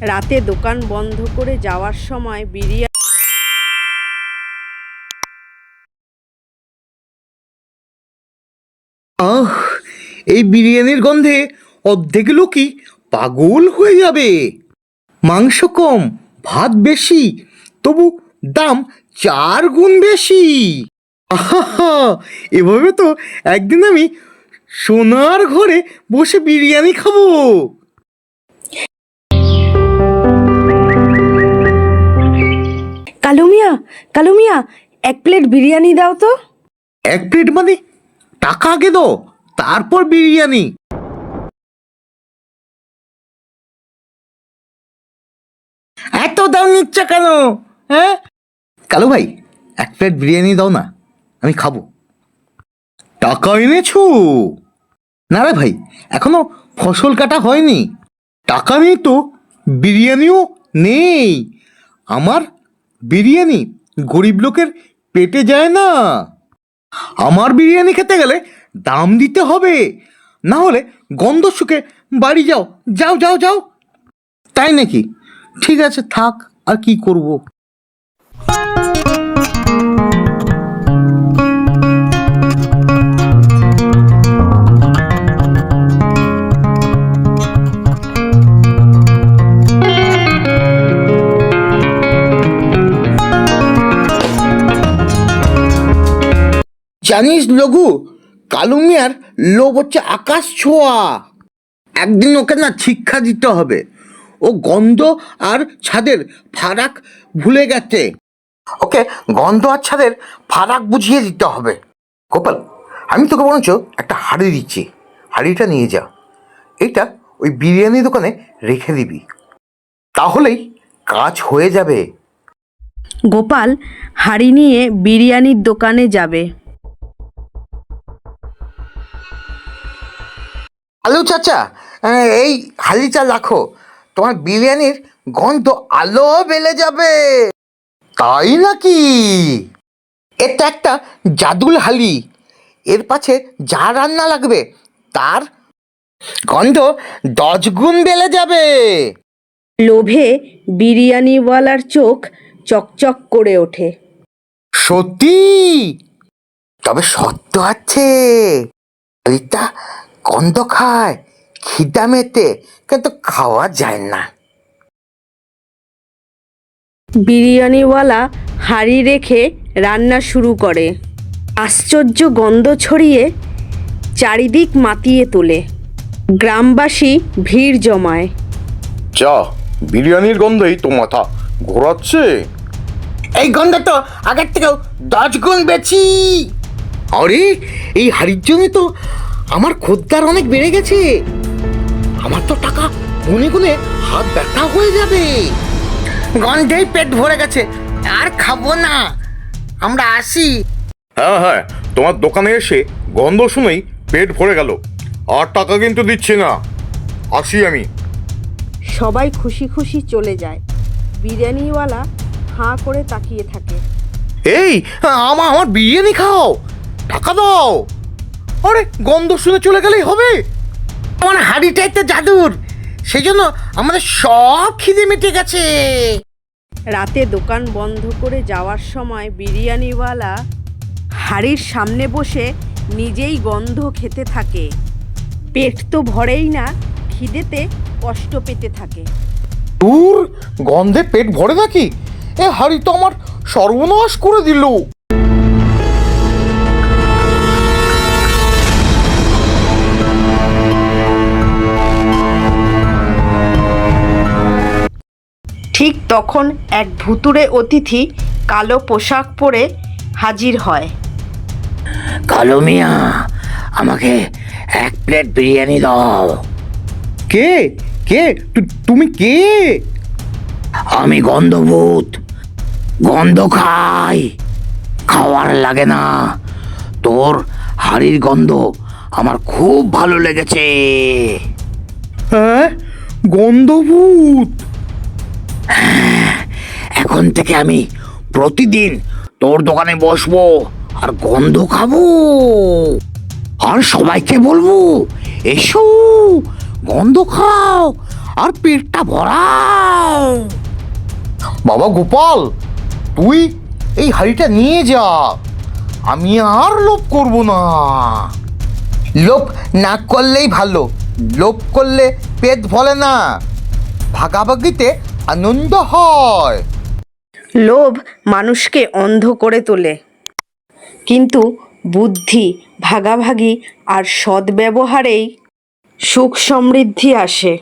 রাতে দোকান বন্ধ করে যাওয়ার সময় বিরিয়ানি। আহ, এই বিরিয়ানির গন্ধে অর্ধেক লোকই পাগল হয়ে যাবে। মাংস কম, ভাত বেশি, তবু দাম 4 গুণ বেশি। আহা, এভাবে তো একদিন আমি সোনার ঘরে বসে বিরিয়ানি খাবো। কালুমিয়া, 1 প্লেট বিরিয়ানি দাও তো। 1 প্লেট মানে? টাকা আগে দাও, তারপর বিরিয়ানি। এত দাম নিচ্ছ কেন? হ্যাঁ, কালু ভাই, 1 প্লেট বিরিয়ানি দাও না, আমি খাবো। টাকা এনেছো? না রে ভাই, এখনো ফসল কাটা হয়নি, টাকা নেই তো বিরিয়ানিও নেই। আমার বিরিয়ানি গরিব লোকের পেটে যায় না। আমার বিরিয়ানি খেতে গেলে দাম দিতে হবে, না হলে গন্ধ শুকে বাড়ি যাও যাও যাও যাও। তাই নাকি? ঠিক আছে, থাক, আর কি করব। জানিস লঘু, কালু মিয়ার লোভ হচ্ছে আকাশ ছোঁয়া। একদিন ওকে না শিক্ষা দিতে হবে। ও গন্ধ আর ছাদের ফারাক ভুলে গেছে। ওকে গন্ধ আর ছাদের ফারাক বুঝিয়ে দিতে হবে। গোপাল, আমি তোকে বরঞ্চ একটা হাঁড়ি দিচ্ছি, হাঁড়িটা নিয়ে যা। এটা ওই বিরিয়ানি দোকানে রেখে দিবি, তাহলেই কাজ হয়ে যাবে। গোপাল হাঁড়ি নিয়ে বিরিয়ানির দোকানে যাবে। আলু চাচা, এই হাঁড়িটা রাখো, তোমার বিরিয়ানির গন্ধ আলো বেলে যাবে। তাই নাকি? এটা একটা জাদুল হালি, এর পাশে যা রান্না লাগবে তার গন্ধ 10 গুণ বেড়ে যাবে। লোভে বিরিয়ানিওয়ালার চোখ চকচক করে ওঠে। সত্যি? তবে সত্য আছে, এটা গন্ধ খায় খিদা মেতে, কিন্তু খাওয়া যায় না। বিরিয়ানিওয়ালা হাঁড়ি রেখে রান্না শুরু করে। আশ্চর্য গন্ধ ছড়িয়ে চারিদিক মাতিয়ে তোলে। গ্রামবাসী ভিড় জমায়। যা, বিরিয়ানির গন্ধেই তো মাথা ঘোরাচ্ছে। এই গন্ধ তো আগের থেকেও 10 গুণ বেশি। আরে, এই হাড়ির জন্য তো আমার খদ্দের অনেক বেড়ে গেছে। আমার তো টাকা গুনে গুনে হাত ব্যথা হয়ে যাবে। গন্ধেই পেট ভরে গেছে, আর খাবো না, আমরা আসি। হ্যাঁ হ্যাঁ, তোমার দোকানে এসে গন্ধ শুনেই পেট ভরে গেল, আর টাকা কিন্তু দিচ্ছি না, আসি আমি। সবাই খুশি খুশি চলে যায়। বিরিয়ানিওয়ালা হাঁ করে তাকিয়ে থাকে। এই, আমার বিরিয়ানি খাও, টাকা দাও। আরে, গন্ধ শুনে চলে গেলেই হবে? আমার হাড়িটাই তো জাদুর, সেই জন্য আমাদের সব খিদে মিটে গেছে। রাতে দোকান বন্ধ করে যাওয়ার সময় বিরিয়ানিওয়ালা হাঁড়ির সামনে বসে নিজেই গন্ধ খেতে থাকে। পেট তো ভরেই না, খিদেতে কষ্ট পেতে থাকে। দূর, গন্ধে পেট ভরে নাকি? এ হাড়ি তো আমার সর্বনাশ করে দিল। ঠিক তখন এক ভুতুড়ে অতিথি কালো পোশাক পরে হাজির হয়। কালো মিয়া, আমাকে 1 প্লেট বিরিয়ানি দাও। কে কে তুমি কে? আমি গন্ধভূত, গন্ধ খাই, খাওয়ার লাগে না। তোর হাড়ির গন্ধ আমার খুব ভালো লেগেছে। হ্যাঁ, গন্ধভূত? এখন থেকে আমি প্রতিদিন তোর দোকানে বসবো আর গন্ধ খাবো, আর সবাইকে বলবো এসো গন্ধ খাও আর পেটটা ভরাও। বাবা গোপাল, তুই এই হাঁড়িটা নিয়ে যা, আমি আর লোভ করব না। লোভ না করলেই ভালো, লোভ করলে পেট ভরে না, ভাগাভাগিতে আনন্দ হয়। লোভ মানুষকে অন্ধ করে তোলে, কিন্তু বুদ্ধি, ভাগাভাগি আর সদ্ব্যবহারেই সুখ সমৃদ্ধি আসে।